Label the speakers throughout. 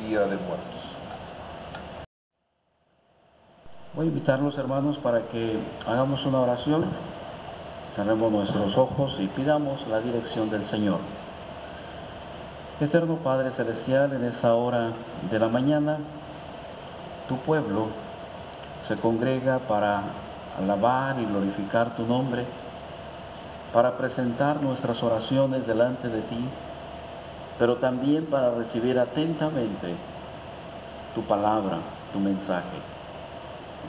Speaker 1: Día de Muertos.
Speaker 2: Voy a invitarlos, hermanos, para que hagamos una oración, cerremos nuestros ojos y pidamos la dirección del Señor. Eterno Padre Celestial, en esta hora de la mañana, tu pueblo se congrega para alabar y glorificar tu nombre, para presentar nuestras oraciones delante de ti, pero también para recibir atentamente tu palabra, tu mensaje.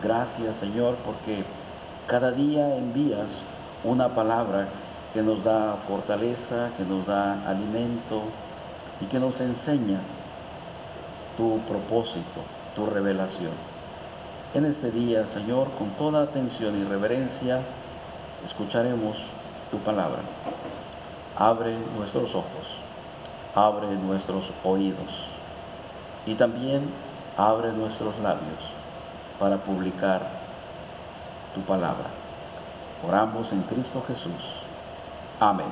Speaker 2: Gracias, Señor, porque cada día envías una palabra que nos da fortaleza, que nos da alimento y que nos enseña tu propósito, tu revelación. En este día, Señor, con toda atención y reverencia, escucharemos tu palabra. Abre nuestros ojos, abre nuestros oídos y también abre nuestros labios para publicar tu palabra. Oramos en Cristo Jesús. Amén.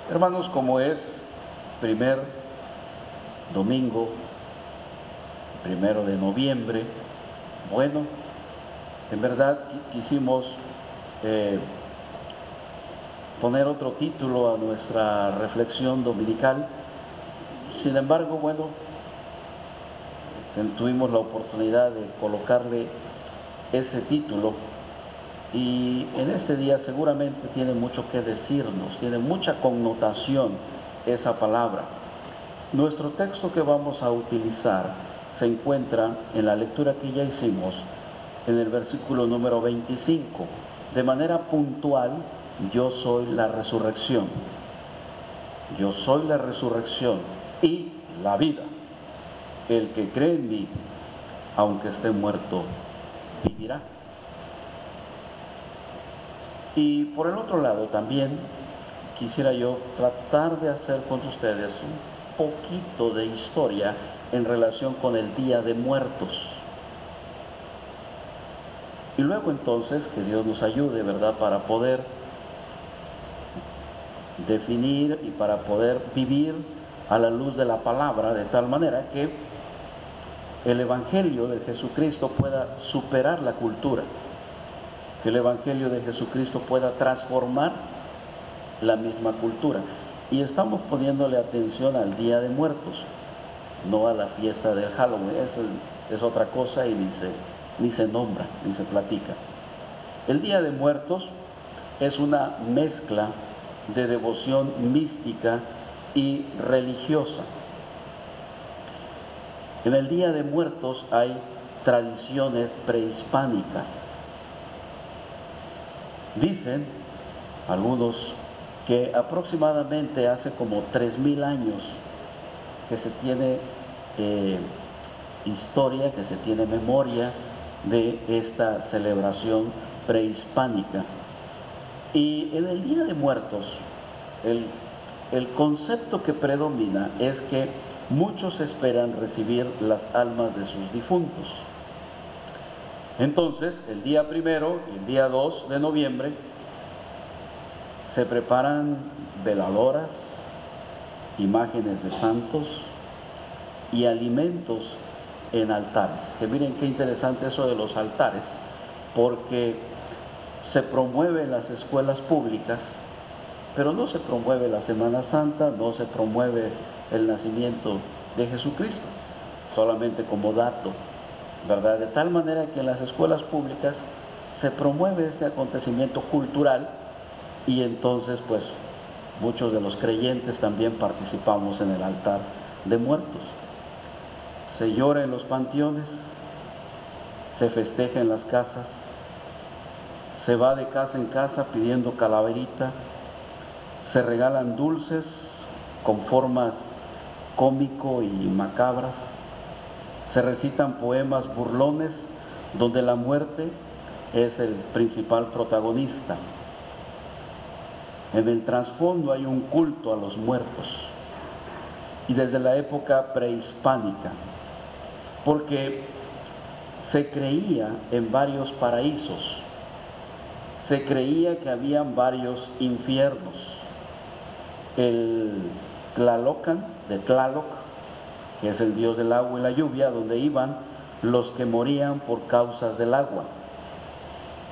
Speaker 2: Hermanos, como es primer domingo, 1 de noviembre, bueno, en verdad quisimos poner otro título a nuestra reflexión dominical. Sin embargo, bueno, tuvimos la oportunidad de colocarle ese título y en este día seguramente tiene mucho que decirnos, tiene mucha connotación esa palabra. Nuestro texto que vamos a utilizar se encuentra en la lectura que ya hicimos en el versículo número 25. De manera puntual, yo soy la resurrección. Yo soy la resurrección y la vida. El que cree en mí, aunque esté muerto, vivirá. Y por el otro lado también quisiera yo tratar de hacer con ustedes un poquito de historia en relación con el Día de Muertos. Y luego entonces que Dios nos ayude, ¿verdad?, para poder definir y para poder vivir a la luz de la palabra, de tal manera que el Evangelio de Jesucristo pueda superar la cultura, que el Evangelio de Jesucristo pueda transformar la misma cultura. Y estamos poniéndole atención al Día de Muertos, no a la fiesta del Halloween. Eso es otra cosa y ni se nombra, ni se platica. El Día de Muertos es una mezcla de devoción mística y religiosa. En el Día de Muertos hay tradiciones prehispánicas. Dicen algunos que aproximadamente hace como 3000 años que se tiene historia, que se tiene memoria de esta celebración prehispánica. Y en el Día de Muertos, el concepto que predomina es que muchos esperan recibir las almas de sus difuntos. Entonces, el día 1 y el día 2 de noviembre se preparan veladoras, imágenes de santos y alimentos en altares. Que miren qué interesante eso de los altares, porque se promueve en las escuelas públicas, pero no se promueve la Semana Santa, no se promueve el nacimiento de Jesucristo, solamente como dato, ¿verdad? De tal manera que en las escuelas públicas se promueve este acontecimiento cultural y entonces pues muchos de los creyentes también participamos en el altar de muertos. Se llora en los panteones, se festeja en las casas, se va de casa en casa pidiendo calaverita, se regalan dulces con formas cómico y macabras, se recitan poemas burlones donde la muerte es el principal protagonista. En el trasfondo hay un culto a los muertos, y desde la época prehispánica, porque se creía en varios paraísos, se creía que habían varios infiernos. El Tlalocan, de Tlaloc, que es el dios del agua y la lluvia, donde iban los que morían por causas del agua.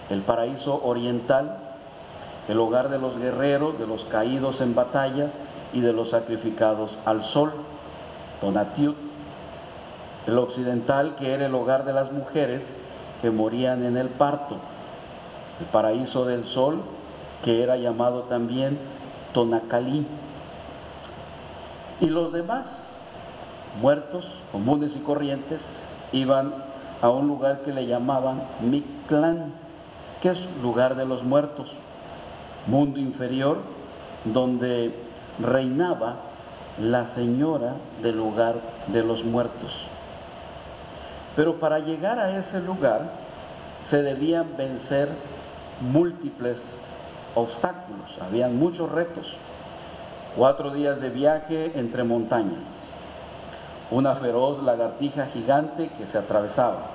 Speaker 2: El paraíso oriental, el hogar de los guerreros, de los caídos en batallas y de los sacrificados al sol, Tonatiuh. El occidental, que era el hogar de las mujeres que morían en el parto. El paraíso del sol, que era llamado también Tonacalí. Y los demás muertos, comunes y corrientes, iban a un lugar que le llamaban Mictlán, que es lugar de los muertos, mundo inferior, donde reinaba la señora del lugar de los muertos. Pero para llegar a ese lugar se debían vencer múltiples obstáculos, habían muchos retos. 4 días de viaje entre montañas, una feroz lagartija gigante que se atravesaba,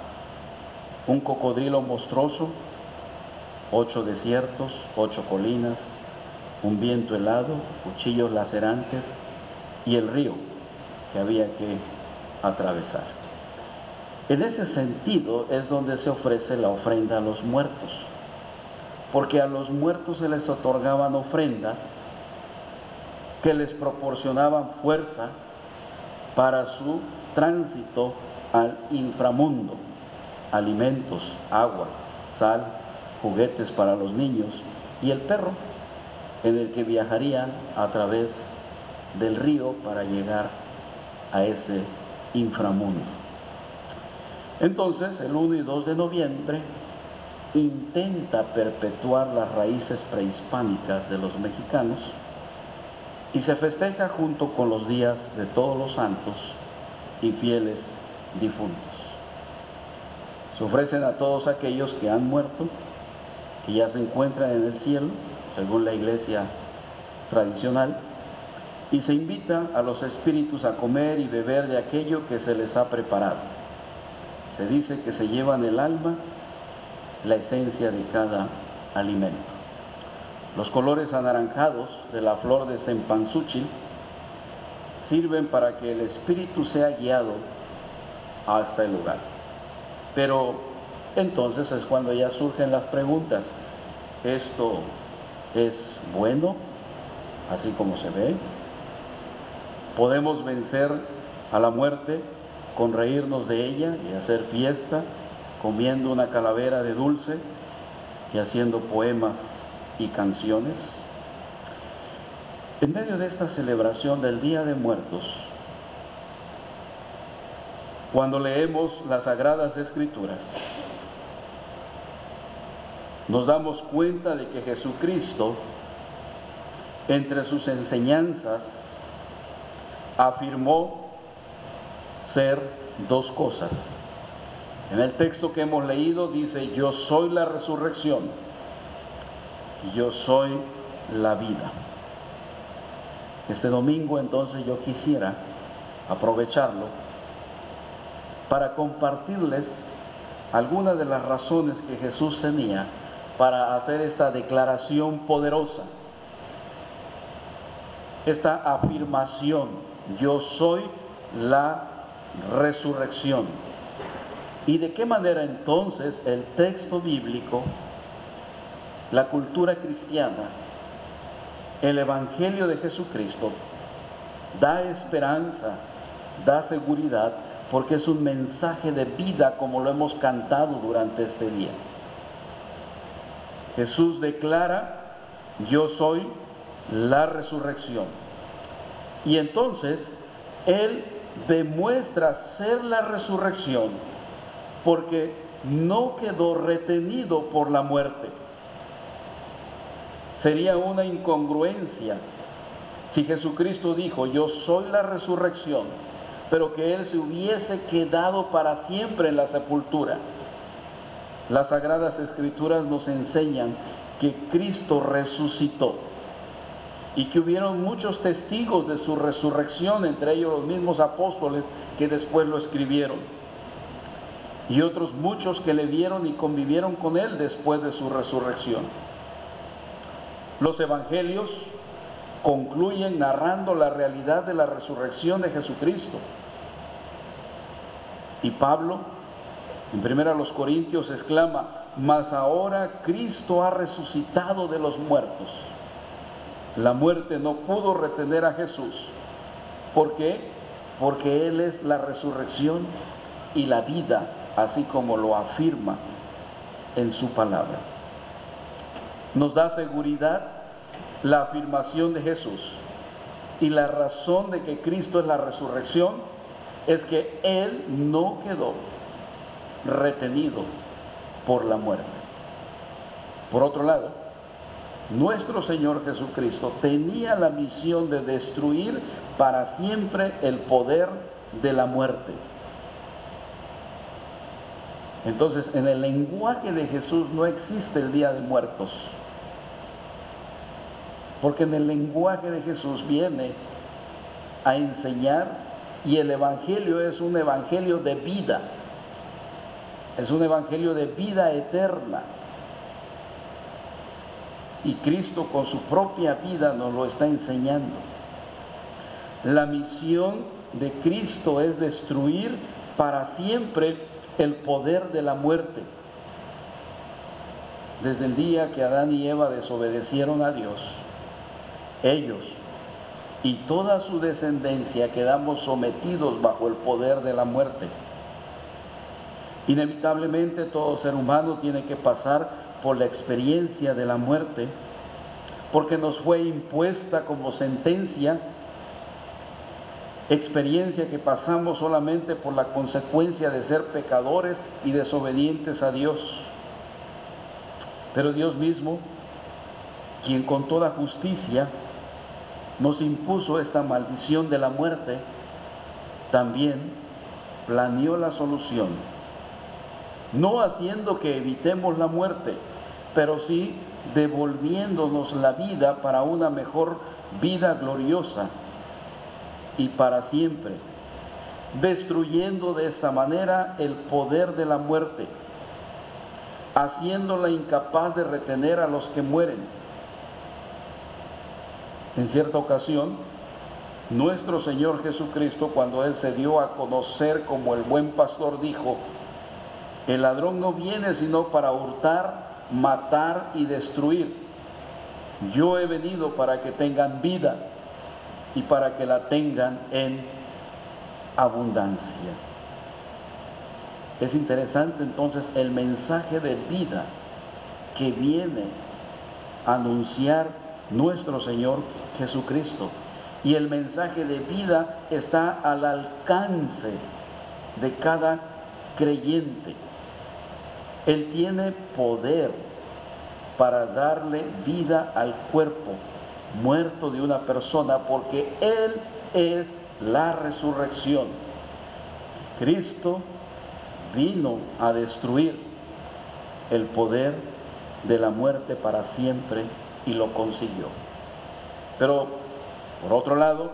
Speaker 2: un cocodrilo monstruoso, 8 desiertos, 8 colinas, un viento helado, cuchillos lacerantes y el río que había que atravesar. En ese sentido es donde se ofrece la ofrenda a los muertos, porque a los muertos se les otorgaban ofrendas que les proporcionaban fuerza para su tránsito al inframundo, alimentos, agua, sal, juguetes para los niños y el perro, en el que viajarían a través del río para llegar a ese inframundo. Entonces, el 1 y 2 de noviembre intenta perpetuar las raíces prehispánicas de los mexicanos y se festeja junto con los días de todos los santos y fieles difuntos. Se ofrecen a todos aquellos que han muerto, que ya se encuentran en el cielo, según la iglesia tradicional, y se invita a los espíritus a comer y beber de aquello que se les ha preparado. Se dice que se llevan el alma, la esencia de cada alimento. Los colores anaranjados de la flor de cempasúchil sirven para que el espíritu sea guiado hasta el lugar. Pero entonces es cuando ya surgen las preguntas. ¿Esto es bueno, así como se ve? ¿Podemos vencer a la muerte con reírnos de ella y hacer fiesta, comiendo una calavera de dulce y haciendo poemas y canciones? En medio de esta celebración del Día de Muertos, cuando leemos las Sagradas Escrituras, nos damos cuenta de que Jesucristo, entre sus enseñanzas, afirmó ser 2 cosas. En el texto que hemos leído dice: yo soy la resurrección y yo soy la vida. Este domingo entonces yo quisiera aprovecharlo para compartirles algunas de las razones que Jesús tenía para hacer esta declaración poderosa, esta afirmación: yo soy la resurrección. Y de qué manera entonces el texto bíblico, la cultura cristiana, el Evangelio de Jesucristo da esperanza, da seguridad, porque es un mensaje de vida, como lo hemos cantado durante este día. Jesús declara: yo soy la resurrección. Y entonces Él demuestra ser la resurrección porque no quedó retenido por la muerte. Sería una incongruencia si Jesucristo dijo: yo soy la resurrección, pero que Él se hubiese quedado para siempre en la sepultura. Las Sagradas Escrituras nos enseñan que Cristo resucitó y que hubieron muchos testigos de su resurrección, entre ellos los mismos apóstoles que después lo escribieron, y otros muchos que le vieron y convivieron con Él después de su resurrección. Los evangelios concluyen narrando la realidad de la resurrección de Jesucristo, Y Pablo, en 1 Corintios, exclama: mas ahora Cristo ha resucitado de los muertos. La muerte no pudo retener a Jesús. ¿Por qué? Porque Él es la resurrección y la vida, así como lo afirma en su palabra. Nos da seguridad la afirmación de Jesús, y la razón de que Cristo es la resurrección es que Él no quedó retenido por la muerte. Por otro lado, nuestro Señor Jesucristo tenía la misión de destruir para siempre el poder de la muerte. Entonces, en el lenguaje de Jesús no existe el Día de Muertos, porque en el lenguaje de Jesús viene a enseñar, y el Evangelio es un Evangelio de vida, es un Evangelio de vida eterna. Y Cristo con su propia vida nos lo está enseñando. La misión de Cristo es destruir para siempre el poder de la muerte. Desde el día que Adán y Eva desobedecieron a Dios, ellos y toda su descendencia quedamos sometidos bajo el poder de la muerte. Inevitablemente todo ser humano tiene que pasar por la experiencia de la muerte, porque nos fue impuesta como sentencia, experiencia que pasamos solamente por la consecuencia de ser pecadores y desobedientes a Dios. Pero Dios mismo, quien con toda justicia nos impuso esta maldición de la muerte, también planeó la solución, no haciendo que evitemos la muerte, pero sí devolviéndonos la vida para una mejor vida gloriosa y para siempre, destruyendo de esta manera el poder de la muerte, haciéndola incapaz de retener a los que mueren. En cierta ocasión, nuestro Señor Jesucristo, cuando Él se dio a conocer como el buen pastor, dijo: el ladrón no viene sino para hurtar, matar y destruir. Yo he venido para que tengan vida y para que la tengan en abundancia. Es interesante entonces el mensaje de vida que viene a anunciar nuestro Señor Jesucristo. Y el mensaje de vida está al alcance de cada creyente. Él tiene poder para darle vida al cuerpo muerto de una persona, porque Él es la resurrección. Cristo vino a destruir el poder de la muerte para siempre y lo consiguió. Pero, por otro lado,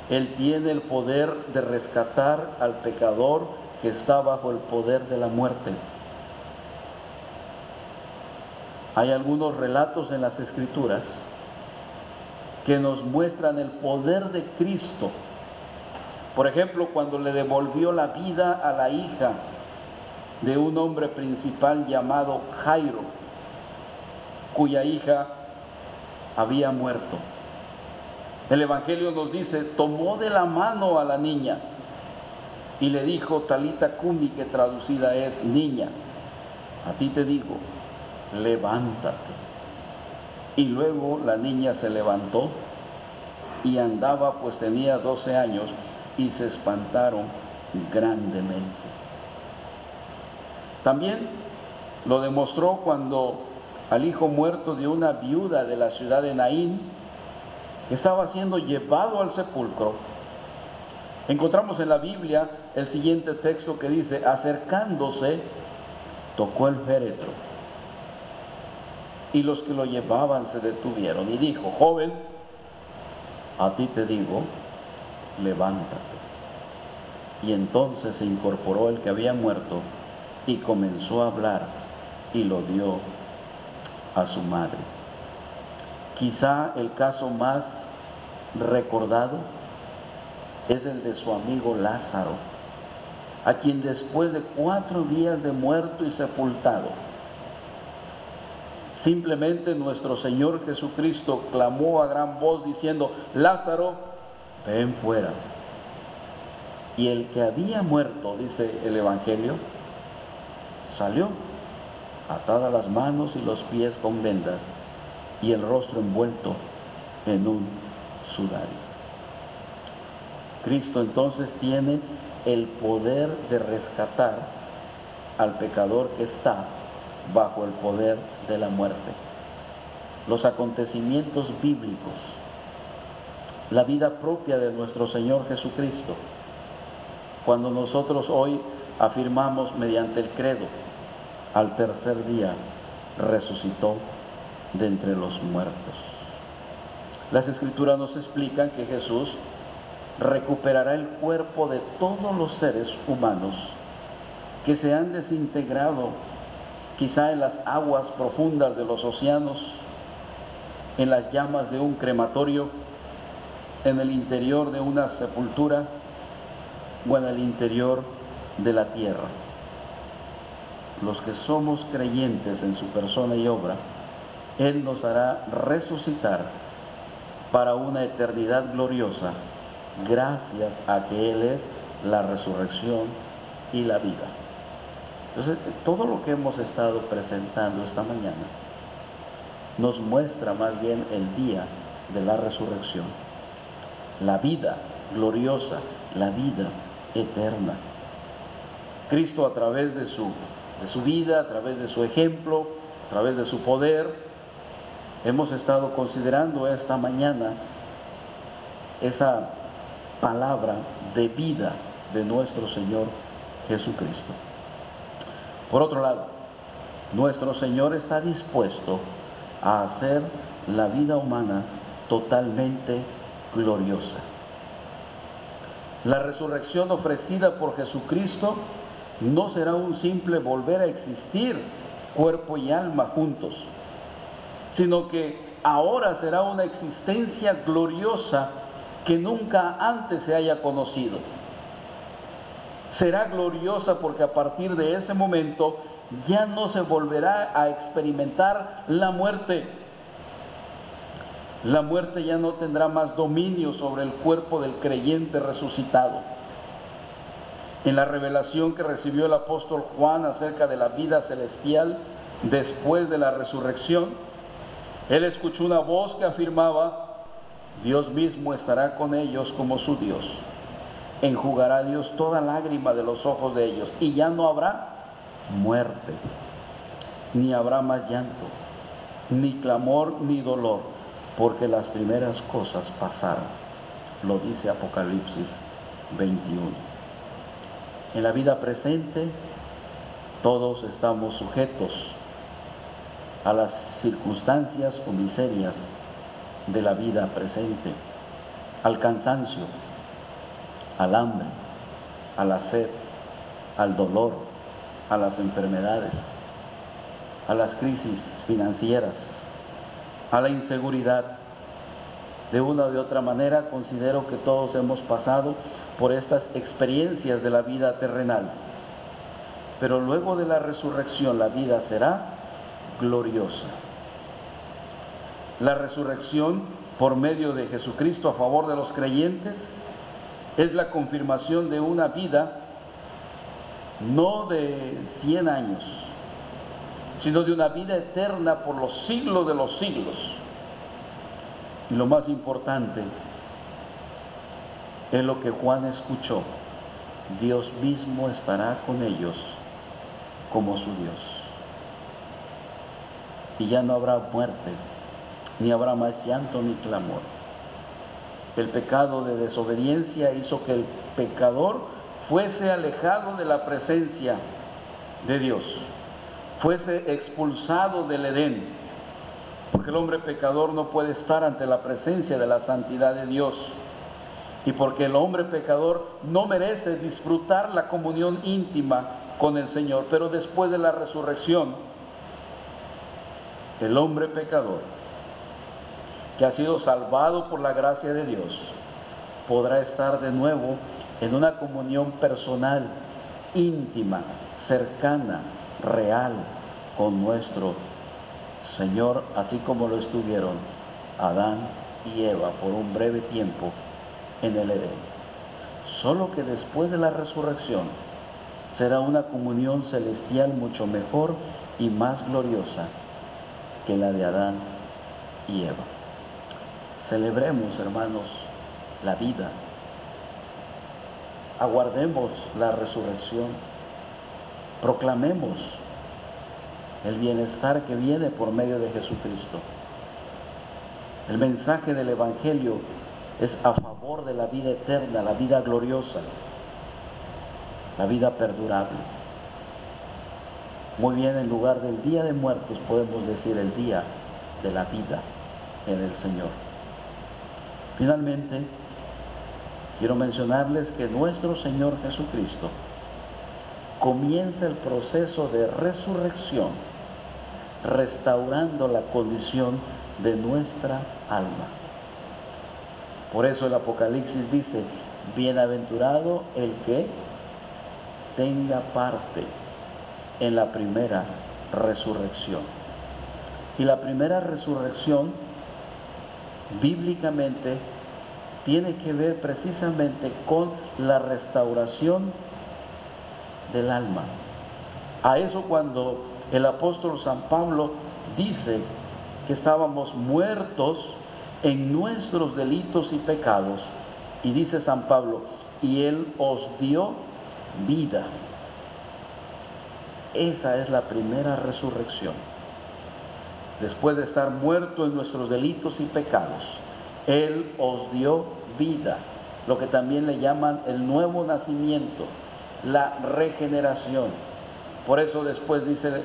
Speaker 2: Él tiene el poder de rescatar al pecador que está bajo el poder de la muerte. Hay algunos relatos en las Escrituras que nos muestran el poder de Cristo. Por ejemplo, cuando le devolvió la vida a la hija de un hombre principal llamado Jairo, cuya hija había muerto. El Evangelio nos dice: tomó de la mano a la niña y le dijo, Talita cumi, que traducida es: niña, a ti te digo, levántate. Y luego la niña se levantó y andaba, pues tenía 12 años, y se espantaron grandemente. También lo demostró cuando al hijo muerto de una viuda de la ciudad de Naín estaba siendo llevado al sepulcro. Encontramos en la Biblia el siguiente texto que dice: acercándose, tocó el féretro, y los que lo llevaban se detuvieron, y dijo: joven, a ti te digo, levántate. Y entonces se incorporó el que había muerto y comenzó a hablar, y lo dio a su madre. Quizá el caso más recordado es el de su amigo Lázaro, a quien después de 4 días de muerto y sepultado, simplemente nuestro Señor Jesucristo clamó a gran voz diciendo: Lázaro, ven fuera. Y el que había muerto, dice el Evangelio, salió, atadas las manos y los pies con vendas y el rostro envuelto en un sudario. Cristo entonces tiene el poder de rescatar al pecador que está bajo el poder de la muerte. Los acontecimientos bíblicos, la vida propia de nuestro Señor Jesucristo, cuando nosotros hoy afirmamos mediante el credo: al tercer día resucitó de entre los muertos. Las Escrituras nos explican que Jesús recuperará el cuerpo de todos los seres humanos que se han desintegrado, quizá en las aguas profundas de los océanos, en las llamas de un crematorio, en el interior de una sepultura o en el interior de la tierra. Los que somos creyentes en su persona y obra, Él nos hará resucitar para una eternidad gloriosa, gracias a que Él es la resurrección y la vida. Entonces, todo lo que hemos estado presentando esta mañana nos muestra más bien el día de la resurrección, la vida gloriosa, la vida eterna. Cristo, a través de su vida, a través de su ejemplo, a través de su poder, hemos estado considerando esta mañana esa palabra de vida de nuestro Señor Jesucristo. Por otro lado, nuestro Señor está dispuesto a hacer la vida humana totalmente gloriosa. La resurrección ofrecida por Jesucristo no será un simple volver a existir cuerpo y alma juntos, sino que ahora será una existencia gloriosa que nunca antes se haya conocido. Será gloriosa porque a partir de ese momento ya no se volverá a experimentar la muerte. La muerte ya no tendrá más dominio sobre el cuerpo del creyente resucitado. En la revelación que recibió el apóstol Juan acerca de la vida celestial después de la resurrección, él escuchó una voz que afirmaba: Dios mismo estará con ellos como su Dios. Enjugará Dios toda lágrima de los ojos de ellos, y ya no habrá muerte, ni habrá más llanto, ni clamor, ni dolor, porque las primeras cosas pasaron. Lo dice Apocalipsis 21. En la vida presente, todos estamos sujetos a las circunstancias o miserias de la vida presente, al cansancio, al hambre, a la sed, al dolor, a las enfermedades, a las crisis financieras, a la inseguridad. De una u de otra manera, considero que todos hemos pasado por estas experiencias de la vida terrenal. Pero luego de la resurrección, la vida será gloriosa. La resurrección por medio de Jesucristo a favor de los creyentes es la confirmación de una vida no de 100 años, sino de una vida eterna por los siglos de los siglos. Y lo más importante es lo que Juan escuchó: Dios mismo estará con ellos como su Dios. Y ya no habrá muerte, ni habrá más llanto ni clamor. El pecado de desobediencia hizo que el pecador fuese alejado de la presencia de Dios, fuese expulsado del Edén, porque el hombre pecador no puede estar ante la presencia de la santidad de Dios, y porque el hombre pecador no merece disfrutar la comunión íntima con el Señor. Pero después de la resurrección, el hombre pecador, que ha sido salvado por la gracia de Dios, podrá estar de nuevo en una comunión personal íntima, cercana, real con nuestro Señor, así como lo estuvieron Adán y Eva por un breve tiempo en el Edén. Solo que después de la resurrección será una comunión celestial mucho mejor y más gloriosa que la de Adán y Eva. Celebremos, hermanos, la vida. Aguardemos la resurrección. Proclamemos el bienestar que viene por medio de Jesucristo. El mensaje del Evangelio es a favor de la vida eterna, la vida gloriosa, la vida perdurable. Muy bien, en lugar del Día de Muertos podemos decir el día de la vida en el Señor. Finalmente, quiero mencionarles que nuestro Señor Jesucristo comienza el proceso de resurrección, restaurando la condición de nuestra alma. Por eso el Apocalipsis dice: bienaventurado el que tenga parte en la primera resurrección. Y la primera resurrección, bíblicamente, tiene que ver precisamente con la restauración del alma. A eso cuando el apóstol San Pablo dice que estábamos muertos en nuestros delitos y pecados, y dice San Pablo, y Él os dio vida. Esa es la primera resurrección. Después de estar muerto en nuestros delitos y pecados, Él os dio vida, lo que también le llaman el nuevo nacimiento, la regeneración. Por eso después dice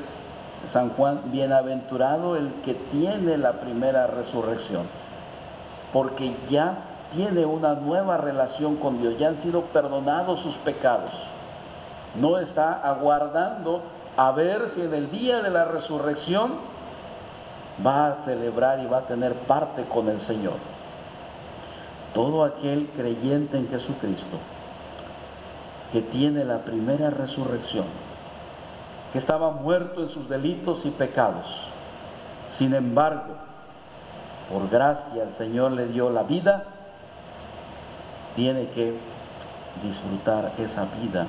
Speaker 2: San Juan, bienaventurado el que tiene la primera resurrección, porque ya tiene una nueva relación con Dios, ya han sido perdonados sus pecados. No está aguardando a ver si en el día de la resurrección va a celebrar y va a tener parte con el Señor. Todo aquel creyente en Jesucristo que tiene la primera resurrección, que estaba muerto en sus delitos y pecados, sin embargo, por gracia el Señor le dio la vida, tiene que disfrutar esa vida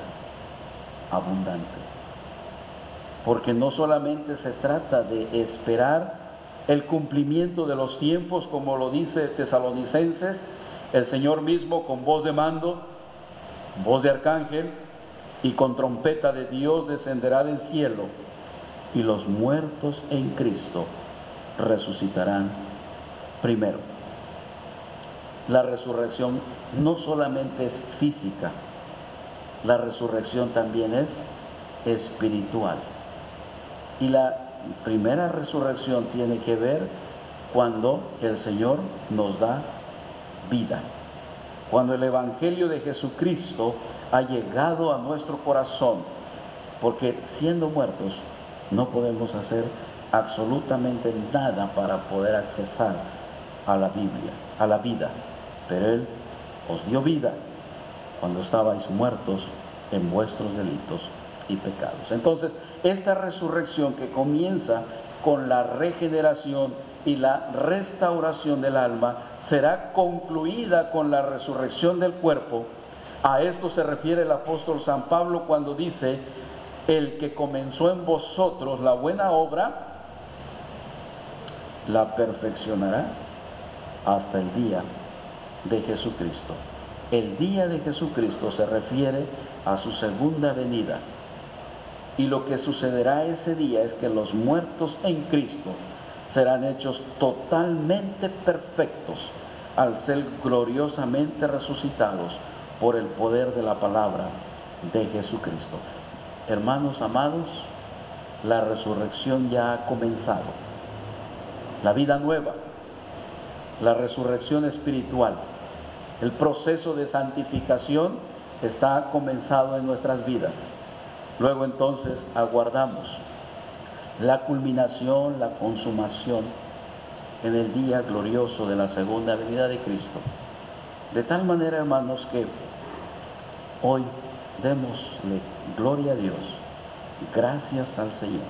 Speaker 2: abundante. Porque no solamente se trata de esperar el cumplimiento de los tiempos, como lo dice Tesalonicenses, el Señor mismo con voz de mando, voz de arcángel y con trompeta de Dios descenderá del cielo, y los muertos en Cristo resucitarán primero. La resurrección no solamente es física, la resurrección también es espiritual. Y la primera resurrección tiene que ver cuando el Señor nos da vida. Cuando el Evangelio de Jesucristo ha llegado a nuestro corazón, porque siendo muertos no podemos hacer absolutamente nada para poder accesar a la Biblia, a la vida. Pero Él os dio vida cuando estabais muertos en vuestros delitos y pecados. Entonces, esta resurrección que comienza con la regeneración y la restauración del alma, será concluida con la resurrección del cuerpo. A esto se refiere el apóstol San Pablo cuando dice: el que comenzó en vosotros la buena obra, la perfeccionará hasta el día de Jesucristo. El día de Jesucristo se refiere a su segunda venida. Y lo que sucederá ese día es que los muertos en Cristo serán hechos totalmente perfectos al ser gloriosamente resucitados por el poder de la palabra de Jesucristo. Hermanos amados, la resurrección ya ha comenzado. La vida nueva, la resurrección espiritual, el proceso de santificación está comenzado en nuestras vidas. Luego entonces aguardamos la culminación, la consumación en el día glorioso de la segunda venida de Cristo. De tal manera, hermanos, que hoy démosle gloria a Dios, gracias al Señor,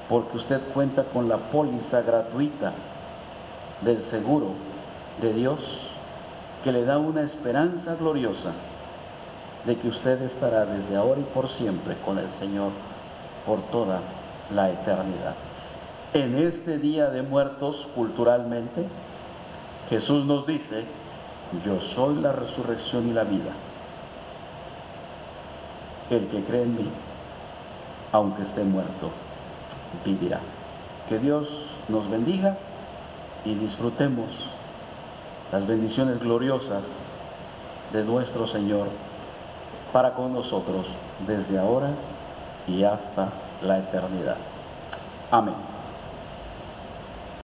Speaker 2: porque usted cuenta con la póliza gratuita del seguro de Dios, que le da una esperanza gloriosa de que usted estará desde ahora y por siempre con el Señor por toda la eternidad. En este Día de Muertos, culturalmente, Jesús nos dice: yo soy la resurrección y la vida. El que cree en mí, aunque esté muerto, vivirá. Que Dios nos bendiga y disfrutemos las bendiciones gloriosas de nuestro Señor para con nosotros desde ahora y hasta la eternidad. Amén.